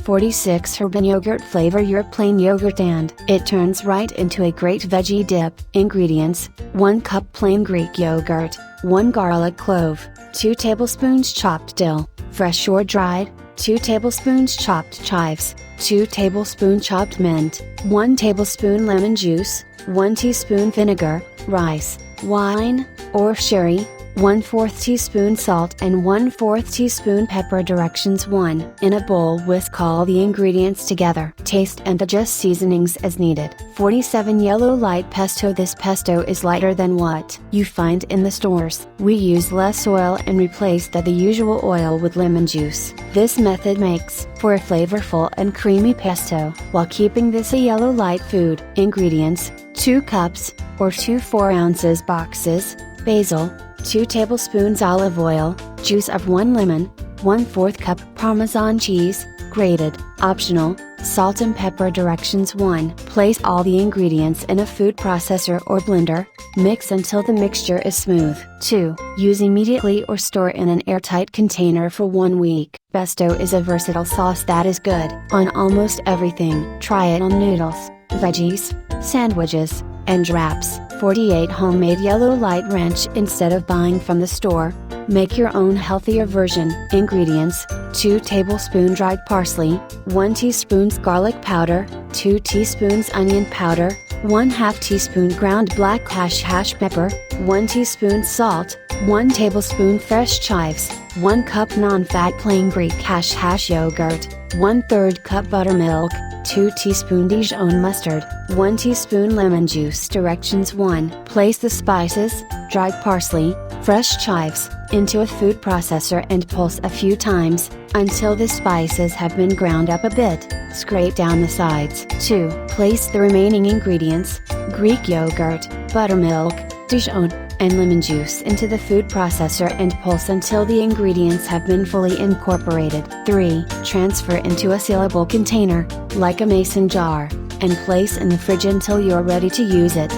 46 Urban yogurt. Flavor your plain yogurt and it turns right into a great veggie dip. Ingredients: 1 cup plain Greek yogurt, 1 garlic clove, 2 tablespoons chopped dill, fresh or dried, 2 tablespoons chopped chives, 2 tablespoons chopped mint, 1 tablespoon lemon juice, 1 teaspoon vinegar, rice, wine, or sherry, 1/4 teaspoon salt and 1/4 teaspoon pepper. Directions: 1. In a bowl whisk all the ingredients together. Taste and adjust seasonings as needed. 47 Yellow light pesto. This pesto is lighter than what you find in the stores. We use less oil and replace the usual oil with lemon juice. This method makes for a flavorful and creamy pesto, while keeping this a yellow light food. Ingredients: 2 cups, or 2 4-ounces boxes, basil, 2 tablespoons olive oil, juice of 1 lemon, 1/4 cup Parmesan cheese, grated, optional, salt and pepper. Directions: 1. Place all the ingredients in a food processor or blender, mix until the mixture is smooth. 2. Use immediately or store in an airtight container for 1 week. Pesto is a versatile sauce that is good on almost everything. Try it on noodles, veggies, sandwiches, and wraps. 48 Homemade yellow light ranch. Instead of buying from the store, make your own healthier version. Ingredients: 2 tablespoons dried parsley, 1 teaspoon garlic powder, 2 teaspoons onion powder, 1/2 teaspoon ground black hash pepper, 1 teaspoon salt, 1 tablespoon fresh chives, 1 cup non-fat plain Greek hash yogurt, 1/3 cup buttermilk, 2 teaspoon Dijon mustard, 1 teaspoon lemon juice. Directions: 1. Place the spices, dried parsley, fresh chives, into a food processor and pulse a few times, until the spices have been ground up a bit. Scrape down the sides. 2. Place the remaining ingredients, Greek yogurt, buttermilk, Dijon, and lemon juice into the food processor and pulse until the ingredients have been fully incorporated. 3. Transfer into a sealable container, like a mason jar, and place in the fridge until you're ready to use it.